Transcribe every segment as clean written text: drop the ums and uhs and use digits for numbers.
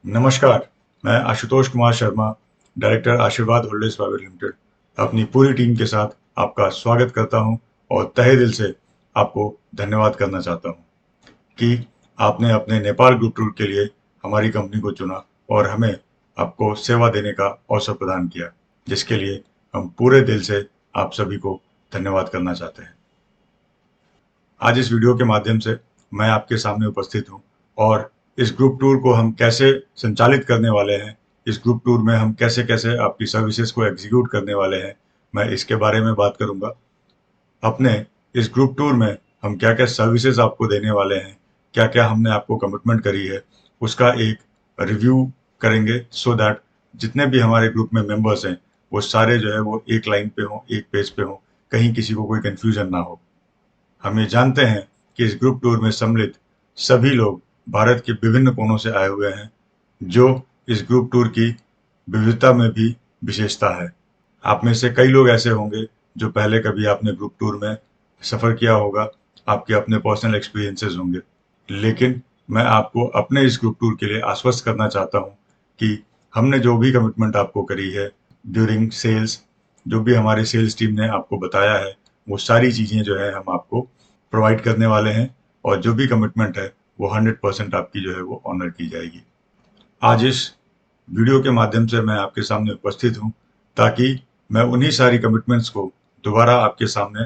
नमस्कार, मैं आशुतोष कुमार शर्मा, डायरेक्टर आशीर्वाद होल्डिंग्स प्राइवेट लिमिटेड, अपनी पूरी टीम के साथ आपका स्वागत करता हूं और तहे दिल से आपको धन्यवाद करना चाहता हूं कि आपने अपने नेपाल ग्रुप टूर के लिए हमारी कंपनी को चुना और हमें आपको सेवा देने का अवसर प्रदान किया, जिसके लिए हम पूरे दिल से आप सभी को धन्यवाद करना चाहते हैं। आज इस वीडियो के माध्यम से मैं आपके सामने उपस्थित हूं और इस ग्रुप टूर को हम कैसे संचालित करने वाले हैं, इस ग्रुप टूर में हम कैसे-कैसे आपकी सर्विसेज को एग्जीक्यूट करने वाले हैं, मैं इसके बारे में बात करूंगा। अपने इस ग्रुप टूर में हम क्या-क्या सर्विसेज आपको देने वाले हैं, क्या-क्या हमने आपको कमिटमेंट करी है, उसका एक रिव्यू करेंगे सो दैट जितने भी हमारे ग्रुप में मेंबर्स हैं, वो सारे जो है वो एक लाइन पे हों, एक पेज पे हों, कहीं किसी को कोई कन्फ्यूजन ना हो। हम ये जानते हैं कि इस ग्रुप टूर में सम्मिलित सभी लोग भारत के विभिन्न कोनों से आए हुए हैं, जो इस ग्रुप टूर की विविधता में भी विशेषता है। आप में से कई लोग ऐसे होंगे जो पहले कभी आपने ग्रुप टूर में सफ़र किया होगा, आपके अपने पर्सनल एक्सपीरियंसेस होंगे। लेकिन मैं आपको अपने इस ग्रुप टूर के लिए आश्वस्त करना चाहता हूँ कि हमने जो भी कमिटमेंट आपको करी है ड्यूरिंग सेल्स, जो भी हमारी सेल्स टीम ने आपको बताया है, वो सारी चीज़ें जो है हम आपको प्रोवाइड करने वाले हैं और जो भी कमिटमेंट है वो 100% आपकी जो है वो ऑनर की जाएगी। आज इस वीडियो के माध्यम से मैं आपके सामने उपस्थित हूँ ताकि मैं उन्हीं सारी कमिटमेंट्स को दोबारा आपके सामने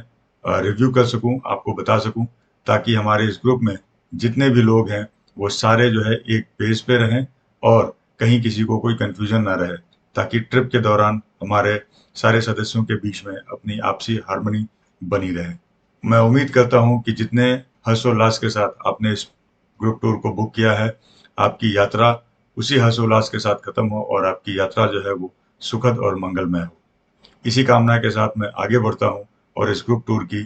रिव्यू कर सकूँ, आपको बता सकूँ, ताकि हमारे इस ग्रुप में जितने भी लोग हैं वो सारे जो है एक पेज पे रहें और कहीं किसी को कोई कन्फ्यूजन ना रहे, ताकि ट्रिप के दौरान हमारे सारे सदस्यों के बीच में अपनी आपसी हार्मनी बनी रहे। मैं उम्मीद करता हूँ कि जितने हर्षोल्लास के साथ आपने इस ग्रुप टूर को बुक किया है, आपकी यात्रा उसी हर्षोल्लास के साथ खत्म हो और आपकी यात्रा जो है वो सुखद और मंगलमय हो। इसी कामना के साथ मैं आगे बढ़ता हूँ और इस ग्रुप टूर की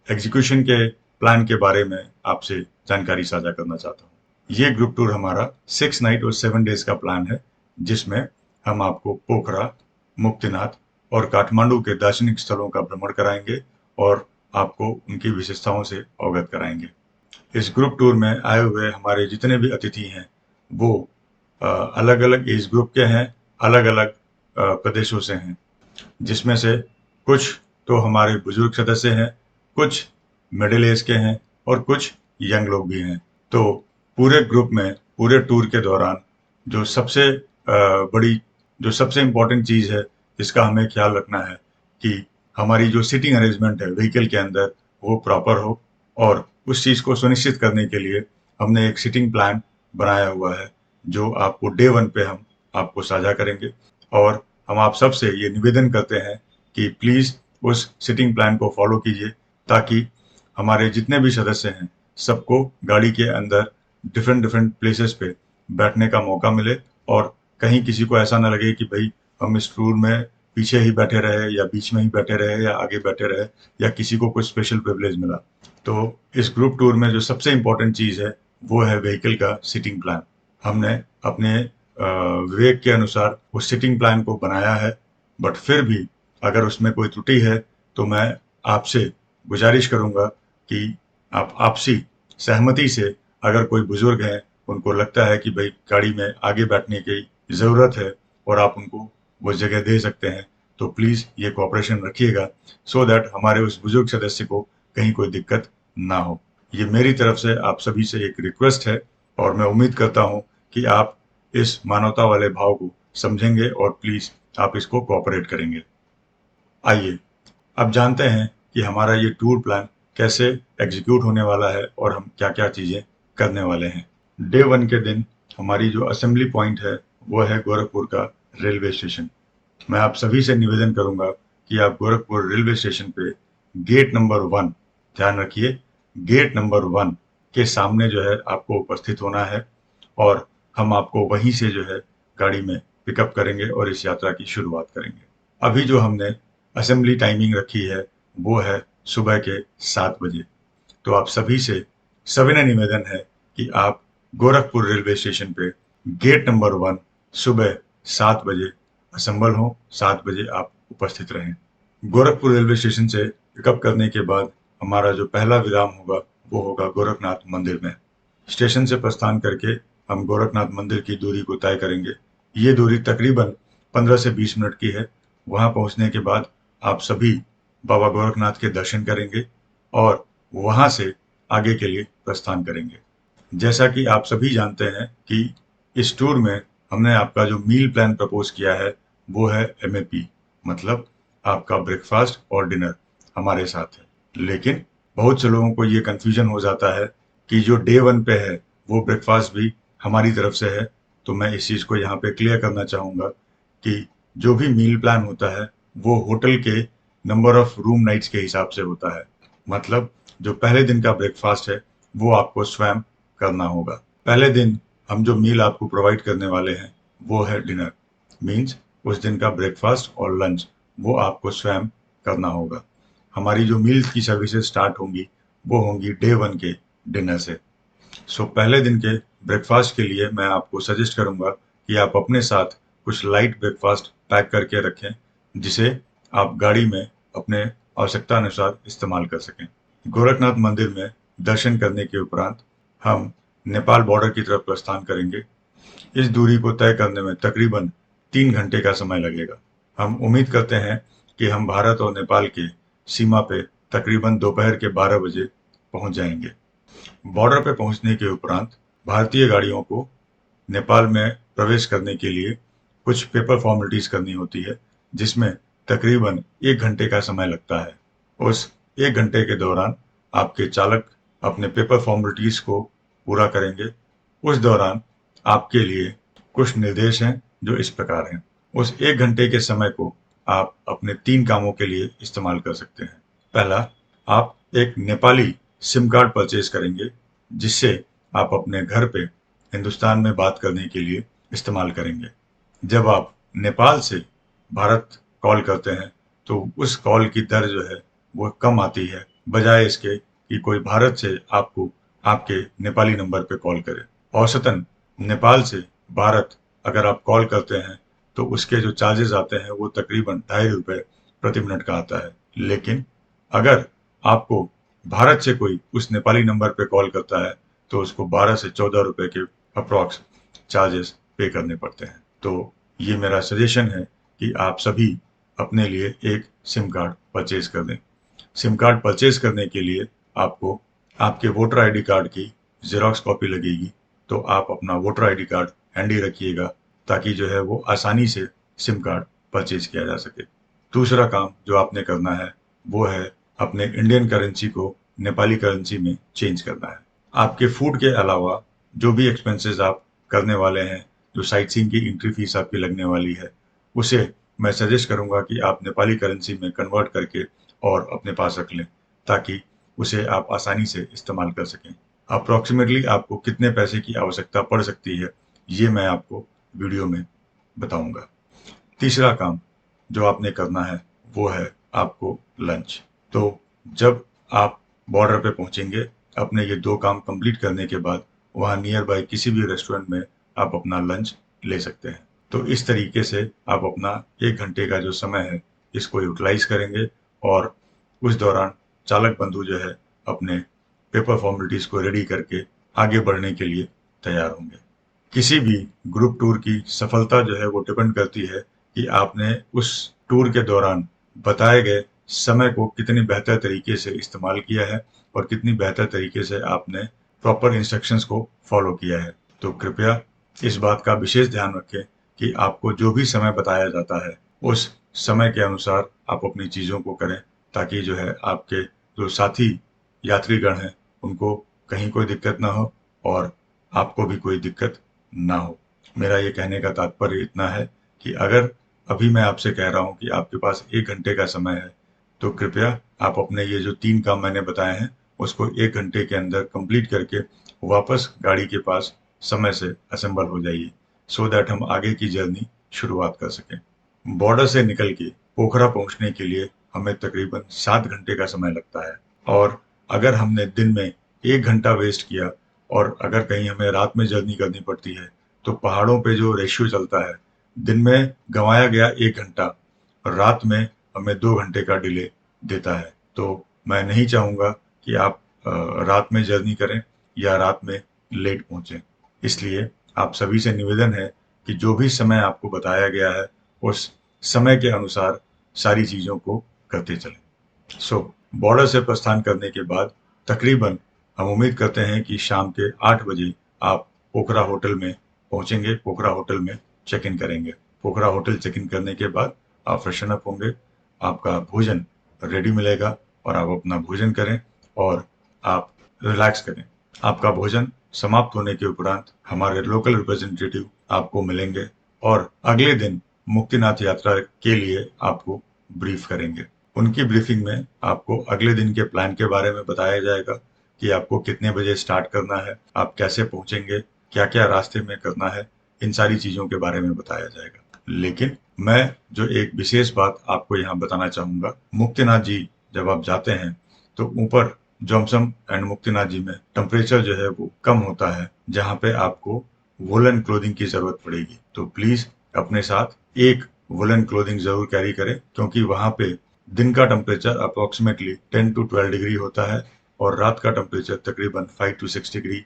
एग्जीक्यूशन के प्लान के बारे में आपसे जानकारी साझा करना चाहता हूँ। ये ग्रुप टूर हमारा 6 नाइट और 7 डेज का प्लान है, जिसमें हम आपको पोखरा, मुक्तिनाथ और काठमांडू के दार्शनिक स्थलों का भ्रमण कराएंगे और आपको उनकी विशेषताओं से अवगत कराएंगे। इस ग्रुप टूर में आए हुए हमारे जितने भी अतिथि हैं, वो अलग-अलग एज ग्रुप के हैं, अलग-अलग प्रदेशों से हैं, जिसमें से कुछ तो हमारे बुजुर्ग सदस्य हैं, कुछ मिडिल एज के हैं और कुछ यंग लोग भी हैं। तो पूरे ग्रुप में, पूरे टूर के दौरान जो सबसे बड़ी, जो सबसे इम्पोर्टेंट चीज़ है, जिसका हमें ख्याल रखना है कि हमारी जो सीटिंग अरेंजमेंट है व्हीकल के अंदर, वो प्रॉपर हो और उस चीज़ को सुनिश्चित करने के लिए हमने एक सीटिंग प्लान बनाया हुआ है, जो आपको डे 1 पे हम आपको साझा करेंगे और हम आप सबसे ये निवेदन करते हैं कि प्लीज़ उस सीटिंग प्लान को फॉलो कीजिए, ताकि हमारे जितने भी सदस्य हैं, सबको गाड़ी के अंदर डिफरेंट डिफरेंट प्लेसेस पे बैठने का मौका मिले और कहीं किसी को ऐसा ना लगे कि भई हम इस टूर में पीछे ही बैठे रहे या बीच में ही बैठे रहे या आगे बैठे रहे या किसी को कुछ स्पेशल प्रिविलेज मिला। तो इस ग्रुप टूर में जो सबसे इम्पोर्टेंट चीज़ है, वो है व्हीकल का सीटिंग प्लान। हमने अपने विवेक के अनुसार उस सीटिंग प्लान को बनाया है, बट फिर भी अगर उसमें कोई त्रुटि है, तो मैं आपसे गुजारिश करूँगा कि आप आपसी सहमति से, अगर कोई बुजुर्ग हैं, उनको लगता है कि भई गाड़ी में आगे बैठने की ज़रूरत है और आप उनको वो जगह दे सकते हैं, तो प्लीज़ ये कोऑपरेशन रखिएगा सो दैट हमारे उस बुजुर्ग सदस्य को कहीं कोई दिक्कत ना हो। ये मेरी तरफ से आप सभी से एक रिक्वेस्ट है और मैं उम्मीद करता हूँ कि आप इस मानवता वाले भाव को समझेंगे और प्लीज़ आप इसको कोऑपरेट करेंगे। आइए, अब जानते हैं कि हमारा ये टूर प्लान कैसे एग्जीक्यूट होने वाला है और हम क्या-क्या चीज़ें करने वाले हैं। डे 1 के दिन हमारी जो असेंबली पॉइंट है, वो है गोरखपुर का रेलवे स्टेशन। मैं आप सभी से निवेदन करूँगा कि आप गोरखपुर रेलवे स्टेशन पे गेट नंबर 1, ध्यान रखिए, गेट नंबर 1 के सामने जो है आपको उपस्थित होना है और हम आपको वहीं से जो है गाड़ी में पिकअप करेंगे और इस यात्रा की शुरुआत करेंगे। अभी जो हमने असेंबली टाइमिंग रखी है, वो है सुबह के 7 बजे। तो आप सभी से सविनय निवेदन है कि आप गोरखपुर रेलवे स्टेशन पे गेट नंबर 1 सुबह 7 बजे असेंबल हों, 7 बजे आप उपस्थित रहें। गोरखपुर रेलवे स्टेशन से पिकअप करने के बाद हमारा जो पहला विराम होगा, वो होगा गोरखनाथ मंदिर में। स्टेशन से प्रस्थान करके हम गोरखनाथ मंदिर की दूरी को तय करेंगे। ये दूरी तकरीबन 15 से 20 मिनट की है। वहां पहुंचने के बाद आप सभी बाबा गोरखनाथ के दर्शन करेंगे और वहां से आगे के लिए प्रस्थान करेंगे। जैसा कि आप सभी जानते हैं कि इस टूर में हमने आपका जो मील प्लान प्रपोज किया है वो है एमएपी, मतलब आपका ब्रेकफास्ट और डिनर हमारे साथ है। लेकिन बहुत से लोगों को ये कंफ्यूजन हो जाता है कि जो डे वन पे है वो ब्रेकफास्ट भी हमारी तरफ से है। तो मैं इस चीज़ को यहाँ पे क्लियर करना चाहूँगा कि जो भी मील प्लान होता है वो होटल के नंबर ऑफ रूम नाइट्स के हिसाब से होता है। मतलब जो पहले दिन का ब्रेकफास्ट है वो आपको स्वयं करना होगा। पहले दिन हम जो मील आपको प्रोवाइड करने वाले हैं वो है डिनर, मीन्स उस दिन का ब्रेकफास्ट और लंच वो आपको स्वयं करना होगा। हमारी जो मील्स की सर्विसेज स्टार्ट होंगी वो होंगी डे वन के डिनर से। सो पहले दिन के ब्रेकफास्ट के लिए मैं आपको सजेस्ट करूंगा कि आप अपने साथ कुछ लाइट ब्रेकफास्ट पैक करके रखें, जिसे आप गाड़ी में अपने आवश्यकता अनुसार इस्तेमाल कर सकें। गोरखनाथ मंदिर में दर्शन करने के उपरांत हम नेपाल बॉर्डर की तरफ प्रस्थान करेंगे। इस दूरी को तय करने में तकरीबन 3 घंटे का समय लगेगा। हम उम्मीद करते हैं कि हम भारत और नेपाल के सीमा पे तकरीबन दोपहर के 12 बजे पहुंच जाएंगे। बॉर्डर पे पहुंचने के उपरांत भारतीय गाड़ियों को नेपाल में प्रवेश करने के लिए कुछ पेपर फॉर्मेलिटीज करनी होती है, जिसमें तकरीबन 1 घंटे का समय लगता है। उस 1 घंटे के दौरान आपके चालक अपने पेपर फॉर्मेलिटीज को पूरा करेंगे। उस दौरान आपके लिए कुछ निर्देश हैं जो इस प्रकार हैं। उस 1 घंटे के समय को आप अपने 3 कामों के लिए इस्तेमाल कर सकते हैं। पहला, आप एक नेपाली सिम कार्ड परचेज करेंगे, जिससे आप अपने घर पे हिंदुस्तान में बात करने के लिए इस्तेमाल करेंगे। जब आप नेपाल से भारत कॉल करते हैं तो उस कॉल की दर जो है वो कम आती है, बजाय इसके कि कोई भारत से आपको आपके नेपाली नंबर पे कॉल करे। औसतन नेपाल से भारत अगर आप कॉल करते हैं तो उसके जो चार्जेस आते हैं वो तकरीबन ₹2.5 प्रति मिनट का आता है। लेकिन अगर आपको भारत से कोई उस नेपाली नंबर पे कॉल करता है तो उसको 12 से ₹14 के अप्रॉक्स चार्जेस पे करने पड़ते हैं। तो ये मेरा सजेशन है कि आप सभी अपने लिए एक सिम कार्ड परचेज कर दें। सिम कार्ड परचेज करने के लिए आपको आपके वोटर आईडी कार्ड की जेरॉक्स कॉपी लगेगी, तो आप अपना वोटर आईडी कार्ड हैंडी रखिएगा ताकि जो है वो आसानी से सिम कार्ड परचेज किया जा सके। दूसरा काम जो आपने करना है वो है अपने इंडियन करेंसी को नेपाली करेंसी में चेंज करना है। आपके फूड के अलावा जो भी एक्सपेंसेस आप करने वाले हैं, जो साइट सीइंग की एंट्री फीस आपकी लगने वाली है, उसे मैं सजेस्ट करूंगा कि आप नेपाली करेंसी में कन्वर्ट करके और अपने पास रख लें, ताकि उसे आप आसानी से इस्तेमाल कर सकें। अप्रॉक्सीमेटली आपको कितने पैसे की आवश्यकता पड़ सकती है, ये मैं आपको वीडियो में बताऊंगा। तीसरा काम जो आपने करना है वो है आपको लंच। तो जब आप बॉर्डर पे पहुंचेंगे, अपने ये 2 काम कंप्लीट करने के बाद वहाँ नियर बाय किसी भी रेस्टोरेंट में आप अपना लंच ले सकते हैं। तो इस तरीके से आप अपना 1 घंटे का जो समय है इसको यूटिलाइज करेंगे और उस दौरान चालक बंधु जो है अपने पेपर फॉर्मेलिटीज को रेडी करके आगे बढ़ने के लिए तैयार होंगे। किसी भी ग्रुप टूर की सफलता जो है वो डिपेंड करती है कि आपने उस टूर के दौरान बताए गए समय को कितनी बेहतर तरीके से इस्तेमाल किया है और कितनी बेहतर तरीके से आपने प्रॉपर इंस्ट्रक्शंस को फॉलो किया है। तो कृपया इस बात का विशेष ध्यान रखें कि आपको जो भी समय बताया जाता है उस समय के अनुसार आप अपनी चीज़ों को करें, ताकि जो है आपके जो साथी यात्रीगण हैं उनको कहीं कोई दिक्कत ना हो और आपको भी कोई दिक्कत ना हो। मेरा ये कहने का तात्पर्य इतना है कि अगर अभी मैं आपसे कह रहा हूँ कि आपके पास 1 घंटे का समय है, तो कृपया आप अपने ये जो 3 काम मैंने बताए हैं उसको 1 घंटे के अंदर कंप्लीट करके वापस गाड़ी के पास समय से असेंबल हो जाइए, सो दैट हम आगे की जर्नी शुरुआत कर सकें। बॉर्डर से निकल के पोखरा पहुंचने के लिए हमें तकरीबन 7 घंटे का समय लगता है, और अगर हमने दिन में 1 घंटा वेस्ट किया और अगर कहीं हमें रात में जर्नी करनी पड़ती है तो पहाड़ों पे जो रेशियो चलता है, दिन में गंवाया गया 1 घंटा रात में हमें 2 घंटे का डिले देता है। तो मैं नहीं चाहूँगा कि आप रात में जर्नी करें या रात में लेट पहुँचें। इसलिए आप सभी से निवेदन है कि जो भी समय आपको बताया गया है उस समय के अनुसार सारी चीजों को करते चलें। सो बॉर्डर से प्रस्थान करने के बाद तकरीबन हम उम्मीद करते हैं कि शाम के 8 बजे आप पोखरा होटल में पहुंचेंगे, पोखरा होटल में चेक इन करेंगे। पोखरा होटल चेक इन करने के बाद आप फ्रेशन अप होंगे, आपका भोजन रेडी मिलेगा और आप अपना भोजन करें और आप रिलैक्स करें। आपका भोजन समाप्त होने के उपरांत हमारे लोकल रिप्रेजेंटेटिव आपको मिलेंगे और अगले दिन मुक्तिनाथ यात्रा के लिए आपको ब्रीफ करेंगे। उनकी ब्रीफिंग में आपको अगले दिन के प्लान के बारे में बताया जाएगा कि आपको कितने बजे स्टार्ट करना है, आप कैसे पहुंचेंगे, क्या क्या रास्ते में करना है, इन सारी चीजों के बारे में बताया जाएगा। लेकिन मैं जो एक विशेष बात आपको यहाँ बताना चाहूंगा, मुक्तिनाथ जी जब आप जाते हैं तो ऊपर जोमसम एंड मुक्तिनाथ जी में टेम्परेचर जो है वो कम होता है, जहाँ पे आपको वुलन क्लोथिंग की जरूरत पड़ेगी। तो प्लीज अपने साथ एक वुलन क्लोथिंग जरूर कैरी करें, क्योंकि वहां पे दिन का टेम्परेचर अप्रोक्सीमेटली 10 to 12 डिग्री होता है और रात का टेम्परेचर तकरीबन 5 to 6 डिग्री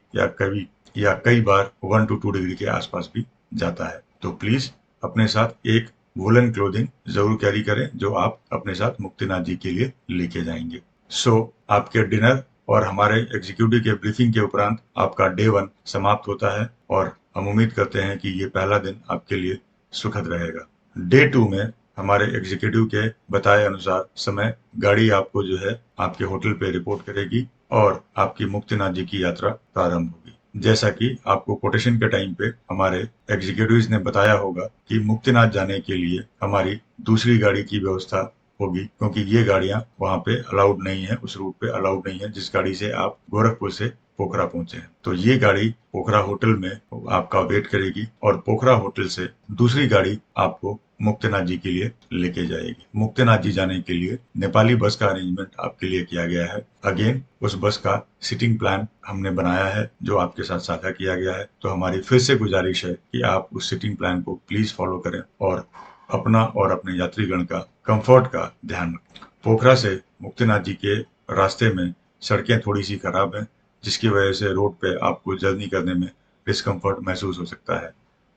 या कई बार 1 to 2 डिग्री के आसपास भी जाता है। तो प्लीज अपने साथ एक वुलन क्लोथिंग जरूर कैरी करें, जो आप अपने साथ मुक्तिनाथ जी के लिए लेके जाएंगे। सो आपके डिनर और हमारे एग्जीक्यूटिव के ब्रीफिंग के उपरांत आपका डे 1 समाप्त होता है और हम उम्मीद करते हैं कि ये पहला दिन आपके लिए सुखद रहेगा। डे 2 में हमारे एग्जीक्यूटिव के बताए अनुसार समय गाड़ी आपको जो है आपके होटल पे रिपोर्ट करेगी और आपकी मुक्तिनाथ जी की यात्रा प्रारंभ होगी। जैसा कि आपको कोटेशन के टाइम पे हमारे एग्जीक्यूटिव्स ने बताया होगा कि मुक्तिनाथ जाने के लिए हमारी दूसरी गाड़ी की व्यवस्था होगी, क्योंकि ये गाड़ियां वहां पे अलाउड नहीं है, उस रूट पे अलाउड नहीं है जिस गाड़ी से आप गोरखपुर से पोखरा पहुंचे हैं। तो ये गाड़ी पोखरा होटल में आपका वेट करेगी और पोखरा होटल से दूसरी गाड़ी आपको मुक्तिनाथ जी के लिए लेके जाएगी। मुक्तिनाथ जी जाने के लिए नेपाली बस का अरेंजमेंट आपके लिए किया गया है। अगेन उस बस का सिटिंग प्लान हमने बनाया है जो आपके साथ साझा किया गया है। तो हमारी फिर से गुजारिश है कि आप उस सिटिंग प्लान को प्लीज फॉलो करें और अपना और अपने यात्रीगण का कंफर्ट का ध्यान रखें। पोखरा से मुक्तिनाथ जी के रास्ते में सड़कें थोड़ी सी खराब हैं, जिसकी वजह से रोड पे आपको जर्नी करने में डिस्कम्फर्ट महसूस हो सकता है।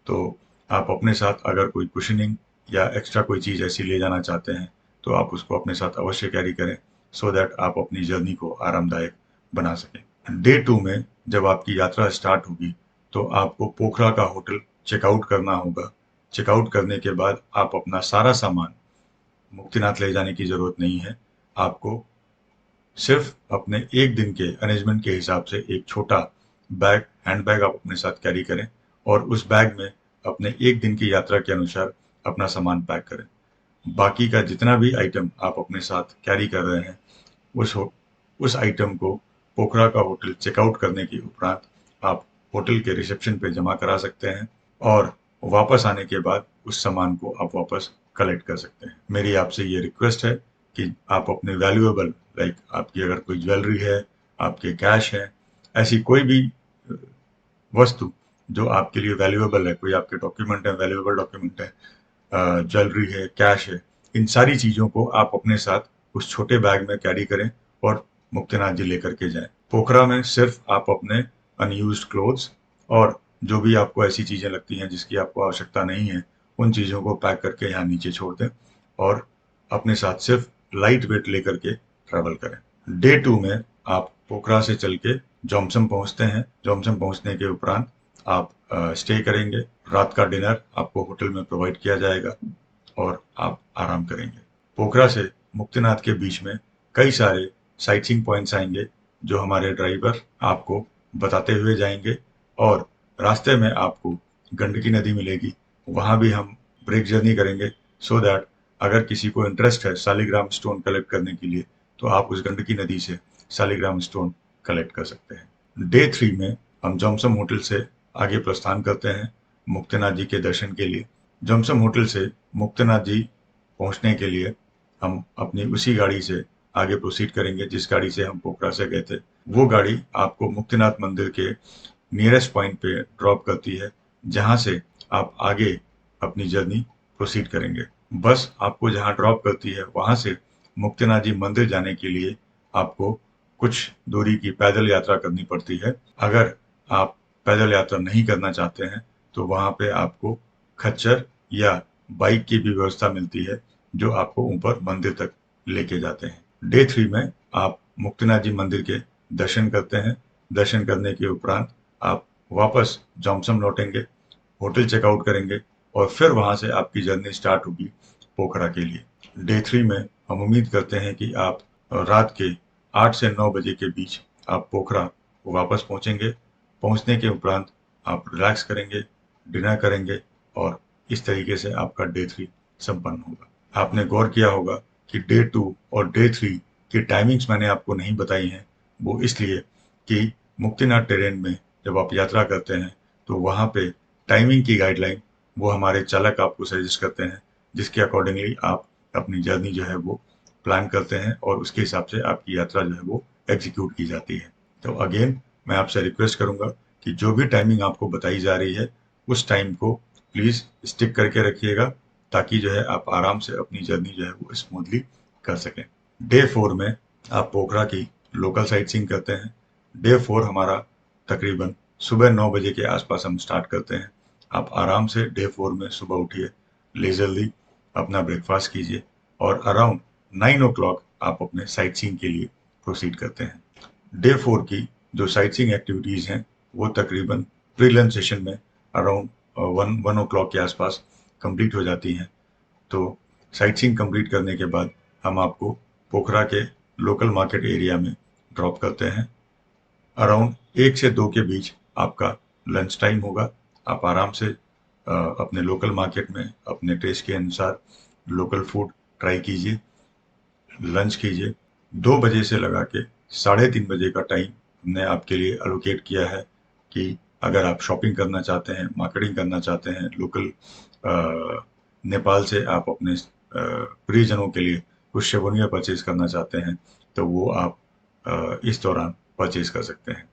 तो आप अपने साथ अगर कोई कुशनिंग या एक्स्ट्रा कोई चीज़ ऐसी ले जाना चाहते हैं तो आप उसको अपने साथ अवश्य कैरी करें, सो दैट आप अपनी जर्नी को आरामदायक बना सकें। डे 2 में जब आपकी यात्रा स्टार्ट होगी तो आपको पोखरा का होटल चेकआउट करना होगा। चेकआउट करने के बाद आप अपना सारा सामान मुक्तिनाथ ले जाने की जरूरत नहीं है। आपको सिर्फ अपने एक दिन के अरेंजमेंट के हिसाब से एक छोटा बैग, हैंड बैग आप अपने साथ कैरी करें और उस बैग में अपने एक दिन की यात्रा के अनुसार अपना सामान पैक करें। बाकी का जितना भी आइटम आप अपने साथ कैरी कर रहे हैं उस आइटम को पोखरा का होटल चेकआउट करने के उपरांत आप होटल के रिसेप्शन पे जमा करा सकते हैं और वापस आने के बाद उस सामान को आप वापस कलेक्ट कर सकते हैं। मेरी आपसे ये रिक्वेस्ट है कि आप अपने वैल्यूएबल, लाइक आपकी अगर कोई ज्वेलरी है, आपके कैश है, ऐसी कोई भी वस्तु जो आपके लिए वैल्यूएबल है, कोई आपके डॉक्यूमेंट है, वैल्यूएबल डॉक्यूमेंट है, ज्वेलरी है, कैश है, इन सारी चीजों को आप अपने साथ उस छोटे बैग में कैरी करें और मुक्तिनाथ जी लेकर के जाएं। पोखरा में सिर्फ आप अपने अनयूज्ड क्लोथ्स और जो भी आपको ऐसी चीजें लगती हैं जिसकी आपको आवश्यकता नहीं है, उन चीजों को पैक करके यहाँ नीचे छोड़ दें और अपने साथ सिर्फ लाइट वेट लेकर के ट्रैवल करें। डे 2 में आप पोखरा से चल के जोमसम पहुंचते हैं। जोमसम पहुंचने के उपरांत आप स्टे करेंगे। रात का डिनर आपको होटल में प्रोवाइड किया जाएगा और आप आराम करेंगे। पोखरा से मुक्तिनाथ के बीच में कई सारे साइट सीइंग पॉइंट्स आएंगे जो हमारे ड्राइवर आपको बताते हुए जाएंगे और रास्ते में आपको गंडकी नदी मिलेगी, वहां भी हम ब्रेक जर्नी करेंगे, सो दैट अगर किसी को इंटरेस्ट है शालिग्राम स्टोन कलेक्ट करने के लिए तो आप उस गंडकी नदी से शालिग्राम स्टोन कलेक्ट कर सकते हैं। डे 3 में हम जोमसम होटल से आगे प्रस्थान करते हैं मुक्तिनाथ जी के दर्शन के लिए। जोमसम होटल से मुक्तिनाथ जी पहुंचने के लिए हम अपनी उसी गाड़ी से आगे प्रोसीड करेंगे जिस गाड़ी से हम पोखरा से गए थे। वो गाड़ी आपको मुक्तिनाथ मंदिर के नियरेस्ट पॉइंट पे ड्रॉप करती है, जहां से आप आगे अपनी जर्नी प्रोसीड करेंगे। बस आपको जहां ड्रॉप करती है वहां से मुक्तिनाथ जी मंदिर जाने के लिए आपको कुछ दूरी की पैदल यात्रा करनी पड़ती है। अगर आप पैदल यात्रा नहीं करना चाहते हैं तो वहाँ पे आपको खच्चर या बाइक की भी व्यवस्था मिलती है जो आपको ऊपर मंदिर तक लेके जाते हैं। डे 3 में आप मुक्तिनाथ जी मंदिर के दर्शन करते हैं। दर्शन करने के उपरांत आप वापस जॉमसम लौटेंगे, होटल चेकआउट करेंगे और फिर वहाँ से आपकी जर्नी स्टार्ट होगी पोखरा के लिए। डे 3 में हम उम्मीद करते हैं कि आप रात के 8 से 9 बजे के बीच आप पोखरा वापस पहुँचेंगे। पहुँचने के उपरांत आप रिलैक्स करेंगे, डिनर करेंगे और इस तरीके से आपका डे 3 संपन्न होगा। आपने गौर किया होगा कि डे 2 और डे 3 की टाइमिंग्स मैंने आपको नहीं बताई हैं, वो इसलिए कि मुक्तिनाथ टेरेन में जब आप यात्रा करते हैं तो वहाँ पे टाइमिंग की गाइडलाइन वो हमारे चालक आपको सजेस्ट करते हैं, जिसके अकॉर्डिंगली आप अपनी जर्नी जो है वो प्लान करते हैं और उसके हिसाब से आपकी यात्रा जो है वो एग्जीक्यूट की जाती है। तो अगेन मैं आपसे रिक्वेस्ट करूंगा कि जो भी टाइमिंग आपको बताई जा रही है उस टाइम को प्लीज स्टिक करके रखिएगा ताकि जो है आप आराम से अपनी जर्नी जो है वो स्मूथली कर सकें। डे 4 में आप पोखरा की लोकल साइट सीइंग करते हैं। डे 4 हमारा तकरीबन सुबह 9 बजे के आसपास हम स्टार्ट करते हैं। आप आराम से डे 4 में सुबह उठिए, लेजरली अपना ब्रेकफास्ट कीजिए और अराउंड 9 ओ क्लॉक आप अपने साइट सीइंग के लिए प्रोसीड करते हैं। डे 4 की जो साइट सीइंग एक्टिविटीज हैं वो तकरीबन प्री लंच सेशन में अराउंड 1 ओ क्लॉक के आसपास कंप्लीट हो जाती हैं। तो साइट सीइंग कंप्लीट करने के बाद हम आपको पोखरा के लोकल मार्केट एरिया में ड्रॉप करते हैं। अराउंड 1 से 2 के बीच आपका लंच टाइम होगा। आप आराम से अपने लोकल मार्केट में अपने टेस्ट के अनुसार लोकल फूड ट्राई कीजिए, लंच कीजिए। 2 बजे से लगा के 3:30 बजे का टाइम हमने आपके लिए एलोकेट किया है कि अगर आप शॉपिंग करना चाहते हैं, मार्केटिंग करना चाहते हैं, लोकल नेपाल से आप अपने प्रियजनों के लिए कुछ शेवनिया परचेज करना चाहते हैं तो वो आप इस दौरान परचेज कर सकते हैं।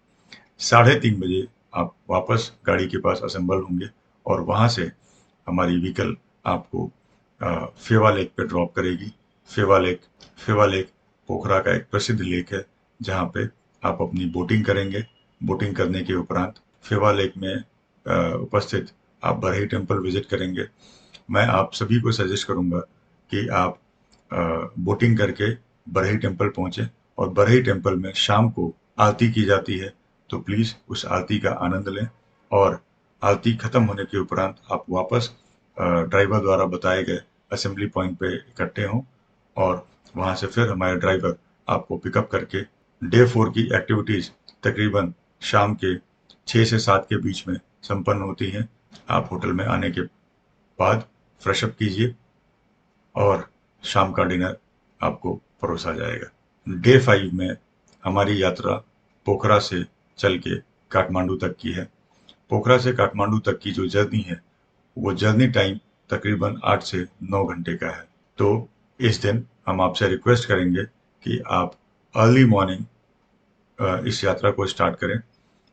3:30 बजे आप वापस गाड़ी के पास असेंबल होंगे और वहाँ से हमारी व्हीकल आपको फेवा लेक पे ड्रॉप करेगी। फेवा लेक पोखरा का एक प्रसिद्ध लेक है जहाँ पे आप अपनी बोटिंग करेंगे। बोटिंग करने के उपरांत फेवा लेक में उपस्थित आप बरही टेम्पल विजिट करेंगे। मैं आप सभी को सजेस्ट करूंगा कि आप बोटिंग करके बरही टेम्पल पहुंचे और बरही टेम्पल में शाम को आरती की जाती है तो प्लीज उस आरती का आनंद लें और आरती खत्म होने के उपरांत आप वापस ड्राइवर द्वारा बताए गए असेंबली पॉइंट पे इकट्ठे हों और वहां से फिर हमारे ड्राइवर आपको पिकअप करके डे 4 की एक्टिविटीज तकरीबन शाम के 6 से 7 के बीच में संपन्न होती हैं। आप होटल में आने के बाद फ्रेश अप कीजिए और शाम का डिनर आपको परोसा जाएगा। डे 5 में हमारी यात्रा पोखरा से चल के काठमांडू तक की है। पोखरा से काठमांडू तक की जो जर्नी है वो जर्नी टाइम तकरीबन 8 से 9 घंटे का है। तो इस दिन हम आपसे रिक्वेस्ट करेंगे कि आप अर्ली मॉर्निंग इस यात्रा को स्टार्ट करें।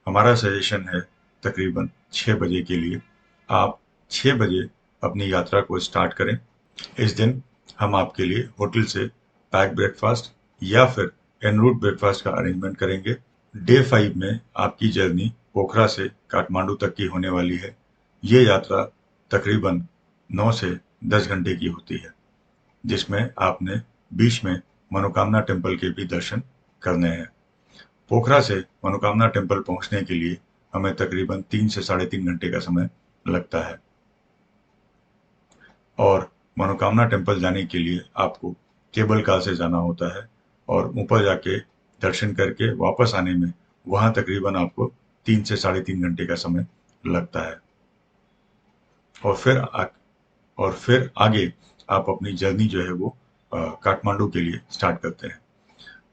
हमारा सजेशन है तकरीबन 6 बजे के लिए। आप 6 बजे अपनी यात्रा को स्टार्ट करें। इस दिन हम आपके लिए होटल से पैक ब्रेकफास्ट या फिर एन रूट ब्रेकफास्ट का अरेंजमेंट करेंगे। डे 5 में आपकी जर्नी पोखरा से काठमांडू तक की होने वाली है। ये यात्रा तकरीबन 9 से 10 घंटे की होती है जिसमें आपने बीच में मनोकामना टेम्पल के भी दर्शन करने हैं। पोखरा से मनोकामना टेम्पल पहुंचने के लिए हमें तकरीबन 3 से 3.5 घंटे का समय लगता है और मनोकामना टेम्पल जाने के लिए आपको केबल कार से जाना होता है और ऊपर जाके दर्शन करके वापस आने में वहां तकरीबन आपको 3 से 3.5 घंटे का समय लगता है और फिर आगे आप अपनी जर्नी जो है वो काठमांडू के लिए स्टार्ट करते हैं।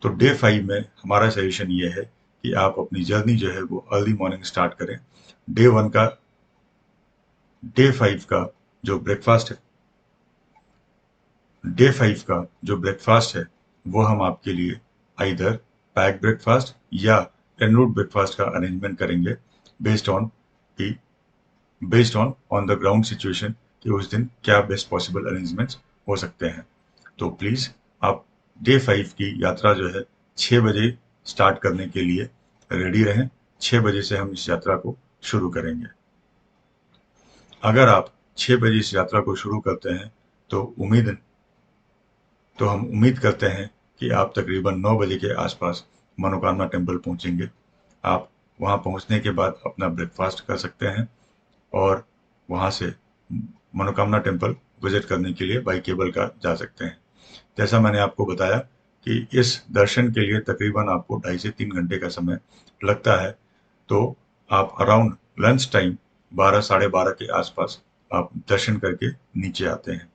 तो डे 5 में हमारा सजेशन ये है कि आप अपनी जर्नी जो है वो अर्ली मॉर्निंग स्टार्ट करें। डे 5 का जो ब्रेकफास्ट है डे 5 का जो ब्रेकफास्ट है वो हम आपके लिए आइदर पैक ब्रेकफास्ट या एन रूट ब्रेकफास्ट का अरेंजमेंट करेंगे बेस्ड ऑन की based on the ground situation कि उस दिन क्या बेस्ट पॉसिबल अरेंजमेंट्स हो सकते हैं। तो प्लीज़ आप डे 5 की यात्रा जो है 6 बजे स्टार्ट करने के लिए रेडी रहें। 6 बजे से हम इस यात्रा को शुरू करेंगे। अगर आप 6 बजे इस यात्रा को शुरू करते हैं तो हम उम्मीद करते हैं कि आप तकरीबन 9 बजे के आसपास मनोकामना टेम्पल पहुंचेंगे। आप वहां पहुंचने के बाद अपना ब्रेकफास्ट कर सकते हैं और वहां से मनोकामना टेम्पल विजिट करने के लिए बाई केबल कार जा सकते हैं। जैसा मैंने आपको बताया कि इस दर्शन के लिए तकरीबन आपको 2.5 से 3 घंटे का समय लगता है, तो आप अराउंड लंच टाइम 12 साढ़े 12 के आसपास आप दर्शन करके नीचे आते हैं।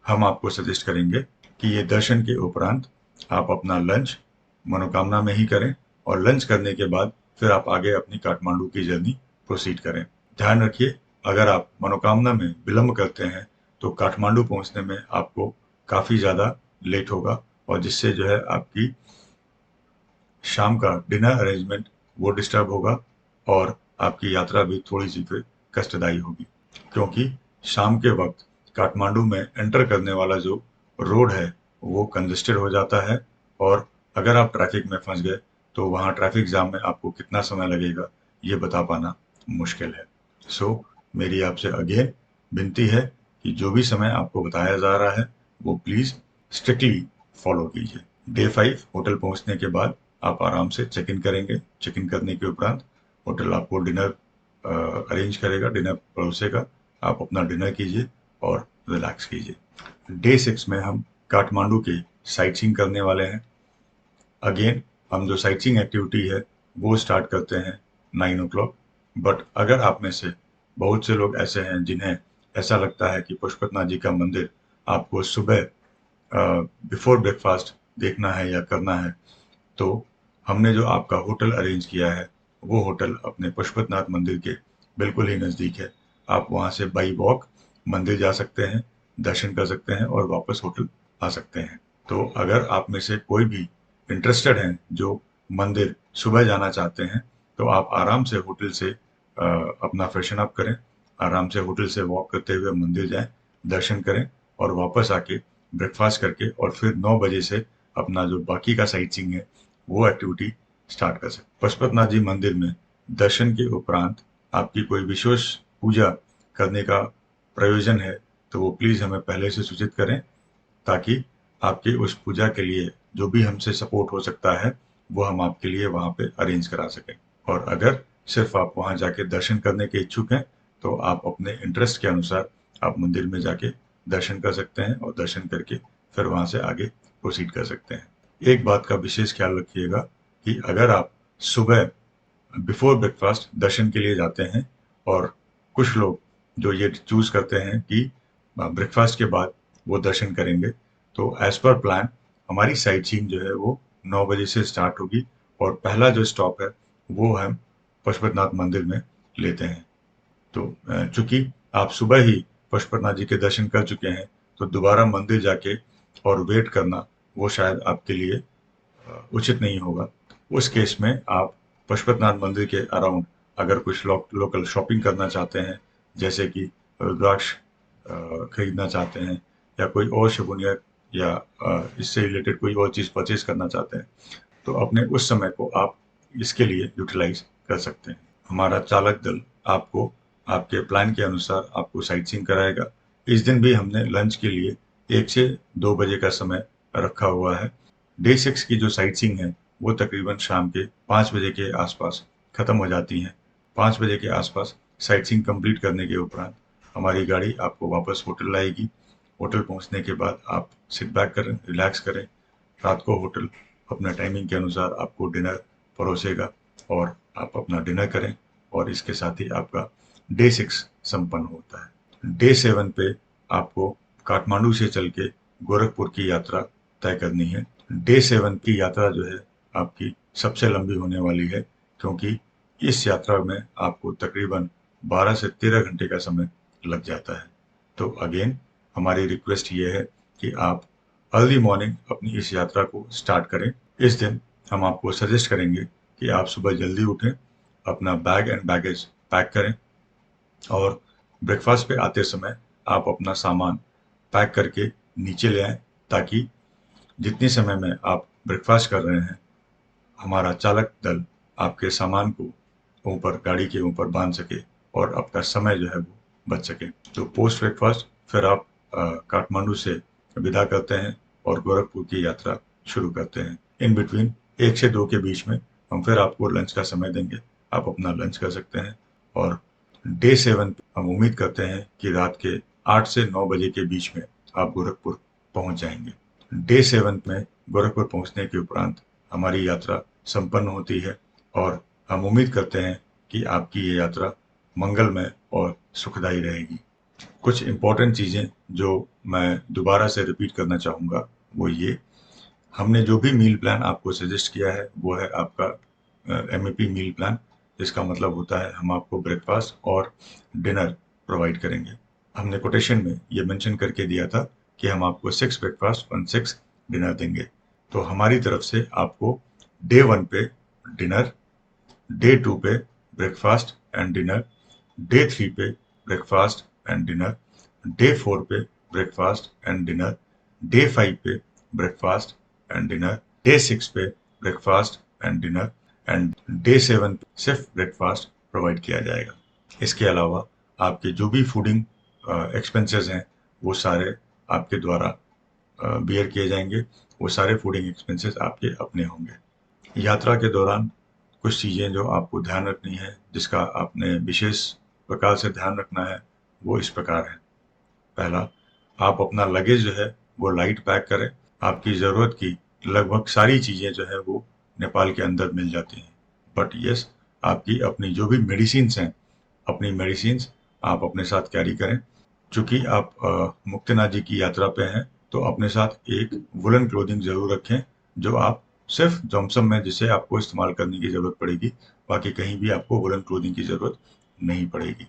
हम आपको सजेस्ट करेंगे कि ये दर्शन के उपरांत आप अपना लंच मनोकामना में ही करें और लंच करने के बाद फिर आप आगे अपनी काठमांडू की जर्नी प्रोसीड करें। ध्यान रखिए, अगर आप मनोकामना में विलंब करते हैं तो काठमांडू पहुंचने में आपको काफ़ी ज़्यादा लेट होगा और जिससे जो है आपकी शाम का डिनर अरेंजमेंट वो डिस्टर्ब होगा और आपकी यात्रा भी थोड़ी सी फिर कष्टदायी होगी, क्योंकि शाम के वक्त काठमांडू में एंटर करने वाला जो रोड है वो कंजेस्टेड हो जाता है और अगर आप ट्रैफिक में फंस गए तो वहाँ ट्रैफिक जाम में आपको कितना समय लगेगा ये बता पाना मुश्किल है। सो मेरी आपसे अगेन विनती है कि जो भी समय आपको बताया जा रहा है वो प्लीज़ स्ट्रिक्टली फॉलो कीजिए। डे 5 होटल पहुंचने के बाद आप आराम से चेक इन करेंगे। चेक इन करने के उपरांत होटल आपको डिनर अरेंज करेगा, डिनर परोसेगा। आप अपना डिनर कीजिए और रिलैक्स कीजिए। डे 6 में हम काठमांडू की साइट सीइंग करने वाले हैं। अगेन हम जो साइट सीइंग एक्टिविटी है वो स्टार्ट करते हैं 9 o'clock। बट अगर आप में से बहुत से लोग ऐसे हैं जिन्हें ऐसा लगता है कि पशुपतिनाथ जी का मंदिर आपको सुबह बिफोर ब्रेकफास्ट देखना है या करना है, तो हमने जो आपका होटल अरेंज किया है वो होटल अपने पशुपतिनाथ मंदिर के बिल्कुल ही नज़दीक है। आप वहाँ से बाई वॉक मंदिर जा सकते हैं, दर्शन कर सकते हैं और वापस होटल आ सकते हैं। तो अगर आप में से कोई भी इंटरेस्टेड हैं जो मंदिर सुबह जाना चाहते हैं तो आप आराम से होटल से अपना फ्रेशन अप करें, आराम से होटल से वॉक करते हुए मंदिर जाएं, दर्शन करें और वापस आके ब्रेकफास्ट करके और फिर 9 बजे से अपना जो बाकी का साइट सीइंग है वो एक्टिविटी स्टार्ट कर सकते। पशुपतिनाथ जी मंदिर में दर्शन के उपरांत आपकी कोई विशेष पूजा करने का प्रयोजन है तो वो प्लीज़ हमें पहले से सूचित करें, ताकि आपकी उस पूजा के लिए जो भी हमसे सपोर्ट हो सकता है वो हम आपके लिए वहाँ पे अरेंज करा सकें। और अगर सिर्फ आप वहाँ जाके दर्शन करने के इच्छुक हैं तो आप अपने इंटरेस्ट के अनुसार आप मंदिर में जाके दर्शन कर सकते हैं और दर्शन करके फिर वहाँ से आगे प्रोसीड कर सकते हैं। एक बात का विशेष ख्याल रखिएगा कि अगर आप सुबह बिफोर ब्रेकफास्ट दर्शन के लिए जाते हैं और कुछ लोग जो ये चूज करते हैं कि ब्रेकफास्ट के बाद वो दर्शन करेंगे, तो एज पर प्लान हमारी साइट सीइंग जो है वो 9 बजे से स्टार्ट होगी और पहला जो स्टॉप है वो हम पशुपतिनाथ मंदिर में लेते हैं। तो चूंकि आप सुबह ही पशुपतिनाथ जी के दर्शन कर चुके हैं तो दोबारा मंदिर जाके और वेट करना वो शायद आपके लिए उचित नहीं होगा। उस केस में आप पशुपतिनाथ मंदिर के अराउंड अगर कुछ लोकल शॉपिंग करना चाहते हैं, जैसे कि रुद्राक्ष खरीदना चाहते हैं या कोई और शुभनियत या इससे रिलेटेड कोई और चीज़ परचेज करना चाहते हैं, तो अपने उस समय को आप इसके लिए यूटिलाइज कर सकते हैं। हमारा चालक दल आपको आपके प्लान के अनुसार आपको साइट सीइंग कराएगा। इस दिन भी हमने लंच के लिए 1 से 2 बजे का समय रखा हुआ है। डे 6 की जो साइट सीइंग है वो तकरीबन शाम के 5 बजे के आसपास ख़त्म हो जाती हैं। 5 बजे के आसपास साइट सीइंग कंप्लीट करने के उपरांत हमारी गाड़ी आपको वापस होटल लाएगी। होटल पहुंचने के बाद आप सिट बैक करें, रिलैक्स करें। रात को होटल अपना टाइमिंग के अनुसार आपको डिनर परोसेगा और आप अपना डिनर करें और इसके साथ ही आपका डे 6 संपन्न होता है। डे 7 पे आपको काठमांडू से चल के गोरखपुर की यात्रा तय करनी है। डे 7 की यात्रा जो है आपकी सबसे लंबी होने वाली है, क्योंकि इस यात्रा में आपको तकरीबन 12 से 13 घंटे का समय लग जाता है। तो अगेन हमारी रिक्वेस्ट ये है कि आप अर्ली मॉर्निंग अपनी इस यात्रा को स्टार्ट करें। इस दिन हम आपको सजेस्ट करेंगे कि आप सुबह जल्दी उठें, अपना बैग एंड बैगेज पैक करें और ब्रेकफास्ट पे आते समय आप अपना सामान पैक करके नीचे ले आएं, ताकि जितने समय में आप ब्रेकफास्ट कर रहे हैं हमारा चालक दल आपके सामान को ऊपर गाड़ी के ऊपर बांध सके और आपका समय जो है वो बच सके। तो पोस्ट ब्रेकफास्ट फिर आप काठमांडू से विदा करते हैं और गोरखपुर की यात्रा शुरू करते हैं। इन बिटवीन 1 से 2 के बीच में हम फिर आपको लंच का समय देंगे, आप अपना लंच कर सकते हैं। और डे 7 हम उम्मीद करते हैं कि रात के 8 से 9 बजे के बीच में आप गोरखपुर पहुंच जाएंगे। डे 7 में गोरखपुर पहुंचने के उपरांत हमारी यात्रा संपन्न होती है और हम उम्मीद करते हैं कि आपकी ये यात्रा मंगलमय और सुखदायी रहेगी। कुछ इम्पोर्टेंट चीज़ें जो मैं दोबारा से रिपीट करना चाहूँगा वो ये, हमने जो भी मील प्लान आपको सजेस्ट किया है वो है आपका एमएपी मील प्लान, जिसका मतलब होता है हम आपको ब्रेकफास्ट और डिनर प्रोवाइड करेंगे। हमने कोटेशन में ये मेंशन करके दिया था कि हम आपको 6 ब्रेकफास्ट और 6 डिनर देंगे। तो हमारी तरफ से आपको डे 1 पे डिनर, डे 2 पे ब्रेकफास्ट एंड डिनर, डे 3 पे ब्रेकफास्ट एंड डिनर, डे 4 पे ब्रेकफास्ट एंड डिनर, डे 5 पे ब्रेकफास्ट एंड डिनर, डे 6 पे breakfast and dinner and day 7 पे सिर्फ ब्रेकफास्ट प्रोवाइड किया जाएगा। इसके अलावा आपके जो भी फूडिंग एक्सपेंसेस हैं वो सारे आपके द्वारा बियर किए जाएंगे। वो सारे फूडिंग एक्सपेंसेस आपके अपने होंगे। यात्रा के दौरान कुछ चीज़ें जो आपको ध्यान रखनी है, जिसका आपने विशेष प्रकार से ध्यान रखना है, वो इस प्रकार है। पहला, आप अपना लगेज जो है वो लाइट पैक करें। आपकी ज़रूरत की लगभग सारी चीज़ें जो है वो नेपाल के अंदर मिल जाती हैं। बट यस, आपकी अपनी जो भी मेडिसिन्स हैं, अपनी मेडिसिन्स आप अपने साथ कैरी करें। चूँकि आप मुक्तिनाथ जी की यात्रा पे हैं, तो अपने साथ एक वुलन क्लोथिंग ज़रूर रखें, जो आप सिर्फ जोमसम में जिसे आपको इस्तेमाल करने की ज़रूरत पड़ेगी, बाकी कहीं भी आपको वुलन क्लोथिंग की ज़रूरत नहीं पड़ेगी।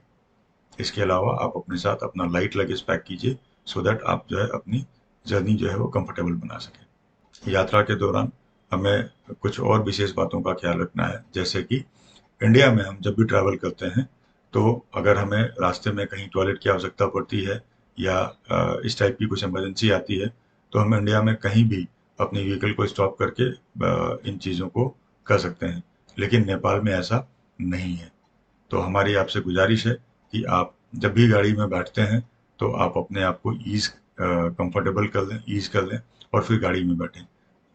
इसके अलावा आप अपने साथ अपना लाइट लगेज पैक कीजिए, सो दैट आप जो है अपनी जर्नी जो है वो कंफर्टेबल बना सकें। यात्रा के दौरान हमें कुछ और विशेष बातों का ख्याल रखना है, जैसे कि इंडिया में हम जब भी ट्रैवल करते हैं, तो अगर हमें रास्ते में कहीं टॉयलेट की आवश्यकता पड़ती है या इस टाइप की कुछ इमरजेंसी आती है, तो हम इंडिया में कहीं भी अपनी व्हीकल को स्टॉप करके इन चीज़ों को कर सकते हैं। लेकिन नेपाल में ऐसा नहीं है। तो हमारी आपसे गुजारिश है कि आप जब भी गाड़ी में बैठते हैं, तो आप अपने आप को कंफर्टेबल कर लें, ईज़ कर लें और फिर गाड़ी में बैठें।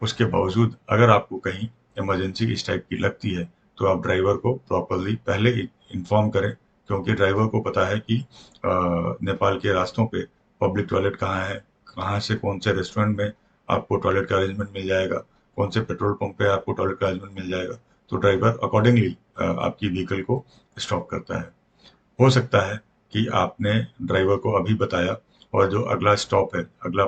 उसके बावजूद अगर आपको कहीं इमरजेंसी इस टाइप की लगती है, तो आप ड्राइवर को प्रॉपर्ली पहले इन्फॉर्म करें, क्योंकि ड्राइवर को पता है कि नेपाल के रास्तों पे पब्लिक टॉयलेट कहाँ है, कहाँ से कौन से रेस्टोरेंट में आपको टॉयलेट का अरेंजमेंट मिल जाएगा, कौन से पेट्रोल पंप पे आपको टॉयलेट का अरेंजमेंट मिल जाएगा। तो ड्राइवर अकॉर्डिंगली आपकी व्हीकल को स्टॉप करता है। हो सकता है कि आपने ड्राइवर को अभी बताया और जो अगला स्टॉप है, अगला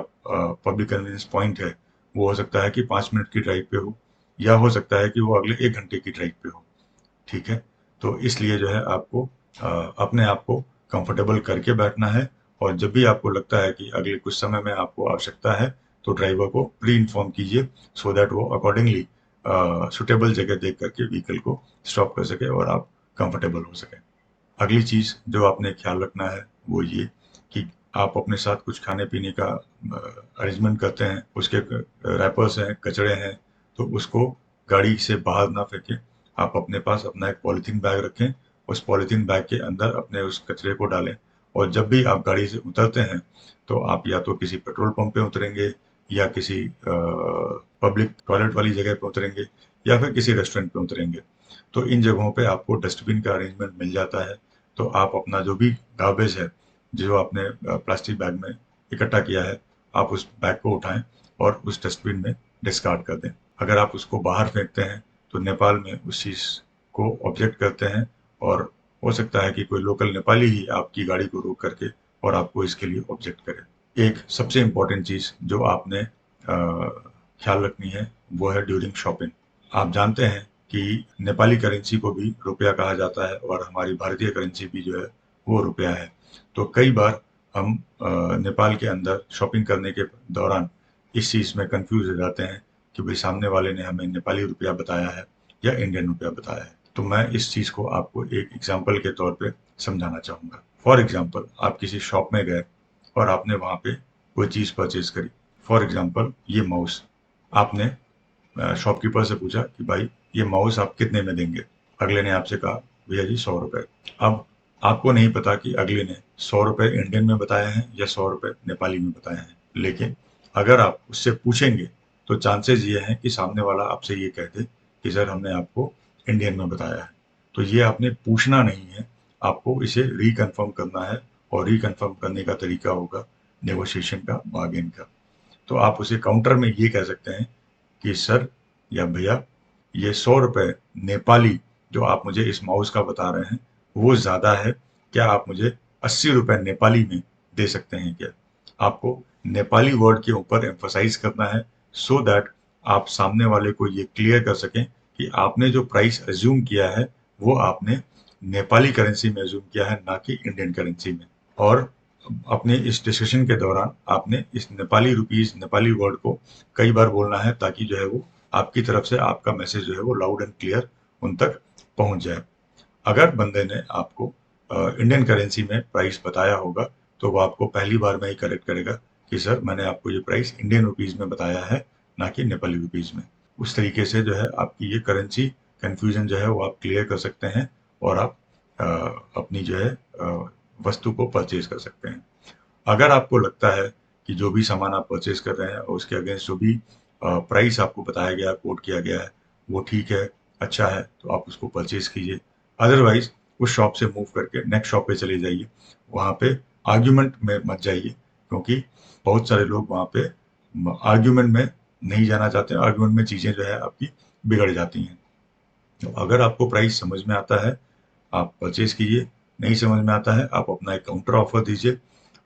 पब्लिक कन्वीनियंस पॉइंट है, वो हो सकता है कि 5 मिनट की ड्राइव पे हो, या हो सकता है कि वो अगले 1 घंटे की ड्राइव पे हो। ठीक है? तो इसलिए जो है आपको अपने आप को कंफर्टेबल करके बैठना है, और जब भी आपको लगता है कि अगले कुछ समय में आपको आवश्यकता है, तो ड्राइवर को प्री इन्फॉर्म कीजिए, सो दैट वो अकॉर्डिंगली सुटेबल जगह देख करके व्हीकल को स्टॉप कर सके और आप कंफर्टेबल हो सकें। अगली चीज़ जो आपने ख्याल रखना है वो ये कि आप अपने साथ कुछ खाने-पीने का अरेंजमेंट करते हैं, उसके रैपर्स हैं, कचड़े हैं, तो उसको गाड़ी से बाहर ना फेंकें। आप अपने पास अपना एक पॉलीथीन बैग रखें, उस पॉलीथीन बैग के अंदर अपने उस कचरे को डालें, और जब भी आप गाड़ी से उतरते हैं, तो आप या तो किसी पेट्रोल पंप पे उतरेंगे, या किसी पब्लिक टॉयलेट वाली जगह पे उतरेंगे, या फिर किसी रेस्टोरेंट पे उतरेंगे। तो इन जगहों पे आपको डस्टबिन का अरेंजमेंट मिल जाता है, तो आप अपना जो भी गार्बेज है, जो आपने प्लास्टिक बैग में इकट्ठा किया है, आप उस बैग को उठाएं और उस डस्टबिन में डिस्कार्ड कर दें। अगर आप उसको बाहर फेंकते हैं, तो नेपाल में उस चीज़ को ऑब्जेक्ट करते हैं, और हो सकता है कि कोई लोकल नेपाली ही आपकी गाड़ी को रोक करके और आपको इसके लिए ऑब्जेक्ट करे। एक सबसे इम्पोर्टेंट चीज़ जो आपने ख्याल रखनी है, वो है ड्यूरिंग शॉपिंग। आप जानते हैं कि नेपाली करेंसी को भी रुपया कहा जाता है, और हमारी भारतीय करेंसी भी जो है वो रुपया है। तो कई बार हम नेपाल के अंदर शॉपिंग करने के दौरान इस चीज़ में कन्फ्यूज़ हो जाते हैं कि भाई सामने वाले ने हमें नेपाली रुपया बताया है या इंडियन रुपया बताया है। तो मैं इस चीज़ को आपको एक एग्जाम्पल के तौर पे समझाना चाहूँगा। फॉर एग्जाम्पल, आप किसी शॉप में गए और आपने वहाँ पे कोई चीज़ परचेज करी। फॉर एग्जाम्पल, ये माउस। आपने शॉपकीपर से पूछा कि भाई ये माउस आप कितने में देंगे? अगले ने आपसे कहा भैया जी 100 रुपये। अब आपको नहीं पता कि अगले ने 100 रुपये इंडियन में बताए हैं या 100 रुपये नेपाली में बताए हैं, लेकिन अगर आप उससे पूछेंगे तो चांसेस ये हैं कि सामने वाला आपसे ये कह दे कि सर हमने आपको इंडियन में बताया है। तो ये आपने पूछना नहीं है, आपको इसे रिकन्फर्म करना है, और रिकन्फर्म करने का तरीका होगा नेगोशिएशन का, बार्गेन का। तो आप उसे काउंटर में ये कह सकते हैं कि सर या भैया, ये 100 रुपये नेपाली जो आप मुझे इस माउस का बता रहे हैं वो ज़्यादा है, क्या आप मुझे 80 रुपये नेपाली में दे सकते हैं क्या? आपको नेपाली वर्ड के ऊपर एम्फोसाइज करना है, सो दैट आप सामने वाले को ये क्लियर कर सकें कि आपने जो प्राइस अज्यूम किया है वो आपने नेपाली करेंसी में अज्यूम किया है, ना कि इंडियन करेंसी में। और अपने इस डिस्कशन के दौरान आपने इस नेपाली रुपीस, नेपाली वर्ड को कई बार बोलना है, ताकि जो है वो आपकी तरफ से आपका मैसेज जो है वो लाउड एंड क्लियर उन तक पहुंच जाए। अगर बंदे ने आपको इंडियन करेंसी में प्राइस बताया होगा तो वो आपको पहली बार में ही करेक्ट करेगा कि सर मैंने आपको ये प्राइस इंडियन रुपीस में बताया है, ना कि नेपाली रुपीस में। उस तरीके से जो है आपकी ये करेंसी कंफ्यूजन जो है वो आप क्लियर कर सकते हैं, और आप अ, अपनी जो है वस्तु को परचेज कर सकते हैं। अगर आपको लगता है कि जो भी सामान आप परचेज कर रहे हैं और उसके अगेंस्ट जो भी प्राइस आपको बताया गया, कोट किया गया है, वो ठीक है, अच्छा है, तो आप उसको परचेज कीजिए। अदरवाइज उस शॉप से मूव करके नेक्स्ट शॉप पे चले जाइए। वहाँ पे आर्ग्यूमेंट में मत जाइए, क्योंकि बहुत सारे लोग वहाँ पे आर्ग्यूमेंट में नहीं जाना चाहते हैं। आर्ग्यूमेंट में चीज़ें जो है आपकी बिगड़ जाती हैं। तो अगर आपको प्राइस समझ में आता है, आप परचेज कीजिए। नहीं समझ में आता है, आप अपना एक काउंटर ऑफर दीजिए,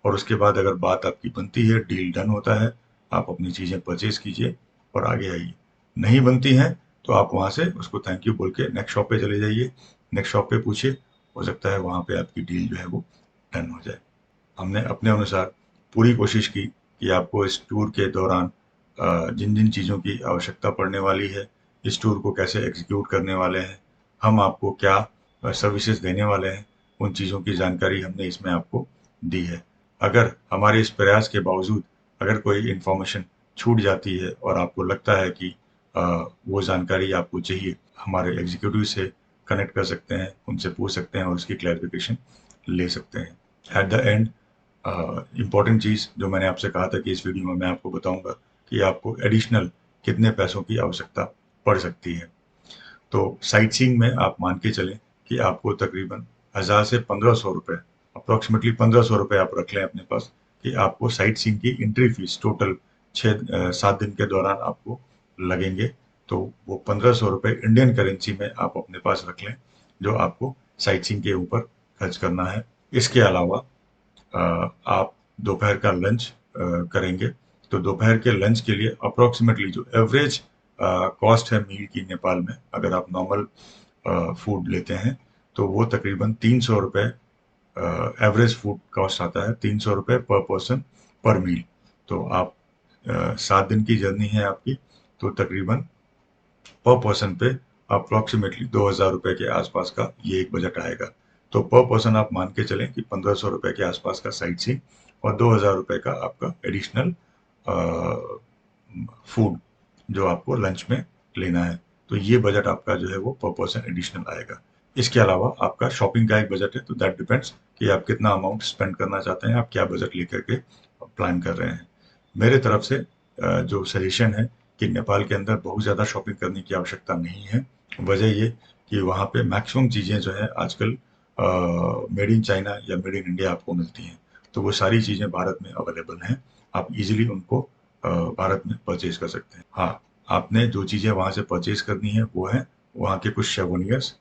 और उसके बाद अगर बात आपकी बनती है, डील डन होता है, आप अपनी चीज़ें परचेज कीजिए और आगे आइए। नहीं बनती हैं तो आप वहाँ से उसको थैंक यू बोल के नेक्स्ट शॉप पे चले जाइए। नेक्स्ट शॉप पे पूछिए, हो सकता है वहाँ पे आपकी डील जो है वो डन हो जाए। हमने अपने अनुसार पूरी कोशिश की कि आपको इस टूर के दौरान जिन जिन चीज़ों की आवश्यकता पड़ने वाली है, इस टूर को कैसे एग्जीक्यूट करने वाले हैं, हम आपको क्या सर्विसेज देने वाले हैं, उन चीज़ों की जानकारी हमने इसमें आपको दी है। अगर हमारे इस प्रयास के बावजूद अगर कोई इन्फॉर्मेशन छूट जाती है और आपको लगता है कि अ, वो जानकारी आपको चाहिए, हमारे एग्जीक्यूटिव से कनेक्ट कर सकते हैं, उनसे पूछ सकते हैं और उसकी क्लैरिफिकेशन ले सकते हैं। एट द एंड इम्पॉर्टेंट चीज़ जो मैंने आपसे कहा था कि इस वीडियो में मैं आपको बताऊंगा कि आपको एडिशनल कितने पैसों की आवश्यकता पड़ सकती है। तो साइट सीइंग में आप मान के चलें कि आपको तकरीबन 1000 से 1500 रुपये, अप्रॉक्सीमेटली 1500 रुपये आप रख लें अपने पास, कि आपको साइट सीइंग की एंट्री फीस टोटल 6-7 दिन के दौरान आपको लगेंगे। तो वो 1500 रुपये इंडियन करेंसी में आप अपने पास रख लें, जो आपको साइट सीइंग के ऊपर खर्च करना है। इसके अलावा आप दोपहर का लंच करेंगे, तो दोपहर के लंच के लिए अप्रॉक्सीमेटली जो एवरेज कॉस्ट है मील की नेपाल में, अगर आप नॉर्मल फूड लेते हैं तो वो तकरीबन 300 रुपये एवरेज फूड कॉस्ट आता है, 300 रुपये पर पर्सन पर मील। तो आप 7 दिन की जर्नी है आपकी, तो तकरीबन पर पर्सन पे अप्रॉक्सीमेटली 2000 रुपये के आसपास का ये एक बजट आएगा। तो पर पर्सन आप मान के चलें कि 1500 रुपये के आसपास का साइट सीइंग और 2000 रुपये का आपका एडिशनल फूड जो आपको लंच में लेना है। तो ये बजट आपका जो है वो पर पर्सन एडिशनल आएगा। इसके अलावा आपका शॉपिंग का एक बजट है, तो दैट डिपेंड्स कि आप कितना अमाउंट स्पेंड करना चाहते हैं, आप क्या बजट लेकर के प्लान कर रहे हैं। मेरे तरफ से जो सजेशन है कि नेपाल के अंदर बहुत ज़्यादा शॉपिंग करने की आवश्यकता नहीं है। वजह ये कि वहाँ पे मैक्सिमम चीज़ें जो है आजकल मेड इन चाइना या मेड इन इंडिया आपको मिलती हैं। तो वो सारी चीज़ें भारत में अवेलेबल हैं, आप इजीली उनको भारत में परचेज कर सकते हैं। हाँ, आपने जो चीज़ें वहाँ से परचेज करनी है वो है वहाँ के कुछ शेवोनियर्स,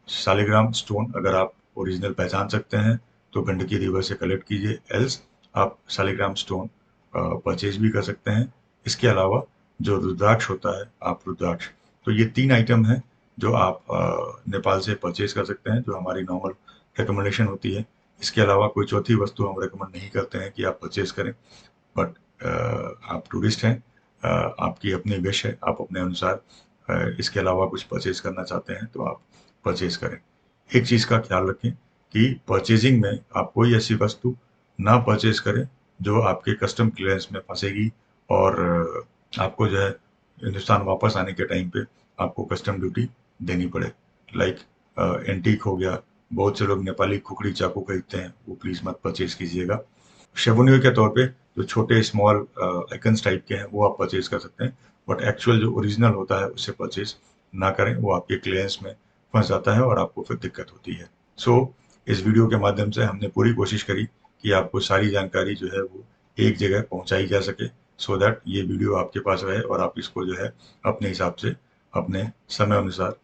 शालिग्राम स्टोन। अगर आप ओरिजिनल पहचान सकते हैं तो गंडकी रिवर से कलेक्ट कीजिए, एल्स आप शालिग्राम स्टोन परचेज भी कर सकते हैं। इसके अलावा जो रुद्राक्ष होता है, आप रुद्राक्ष, तो ये 3 आइटम हैं जो आप नेपाल से परचेज कर सकते हैं, जो हमारी नॉर्मल रिकमेंडेशन होती है। इसके अलावा कोई चौथी वस्तु हम रिकमेंड नहीं करते हैं कि आप परचेज करें, बट आप टूरिस्ट हैं, आपकी अपनी विश है, आप अपने अनुसार इसके अलावा कुछ परचेज करना चाहते हैं तो आप परचेज करें। एक चीज़ का ख्याल रखें कि परचेजिंग में आप कोई ऐसी वस्तु ना परचेज करें जो आपके कस्टम क्लियरेंस में फंसेगी, और आपको जो है हिंदुस्तान वापस आने के टाइम पे आपको कस्टम ड्यूटी देनी पड़े। लाइक एंटीक हो गया, बहुत से लोग नेपाली खुखड़ी चाकू खरीदते हैं, वो प्लीज़ मत परचेज़ कीजिएगा। शेवोनियर के तौर पे जो छोटे स्मॉल आइकन्स टाइप के हैं वो आप परचेज़ कर सकते हैं, बट एक्चुअल जो ओरिजिनल होता है उससे परचेज़ ना करें, वो आपके क्लियरेंस में फँस जाता है और आपको फिर दिक्कत होती है। सो इस वीडियो के माध्यम से हमने पूरी कोशिश करी कि आपको सारी जानकारी जो है वो एक जगह पहुँचाई जा सके, सो दैट ये वीडियो आपके पास रहे और आप इसको जो है अपने हिसाब से, अपने समय अनुसार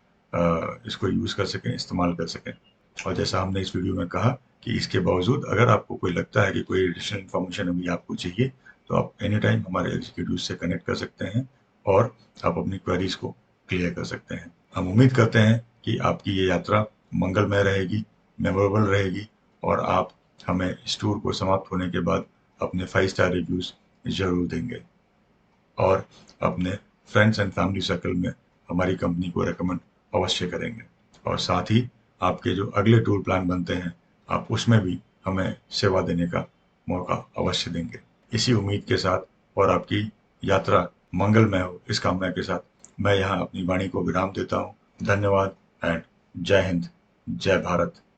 इसको यूज़ कर सकें, इस्तेमाल कर सकें। और जैसा हमने इस वीडियो में कहा कि इसके बावजूद अगर आपको कोई लगता है कि कोई एडिशनल इन्फॉर्मेशन अभी आपको चाहिए, तो आप एनी टाइम हमारे एग्जीक्यूटिव से कनेक्ट कर सकते हैं और आप अपनी क्वेरीज को क्लियर कर सकते हैं। हम उम्मीद करते हैं कि आपकी ये यात्रा मंगलमय रहेगी, मेमोरेबल रहेगी और आप हमें इस टूर को समाप्त होने के बाद अपने 5 स्टार रिव्यूज़ ज़रूर देंगे और अपने फ्रेंड्स एंड फैमिली सर्कल में हमारी कंपनी को रिकमेंड अवश्य करेंगे। और साथ ही आपके जो अगले टूर प्लान बनते हैं, आप उसमें भी हमें सेवा देने का मौका अवश्य देंगे। इसी उम्मीद के साथ और आपकी यात्रा मंगलमय हो, इस कामना के साथ मैं यहाँ अपनी वाणी को विराम देता हूँ। धन्यवाद एंड जय हिंद, जय भारत।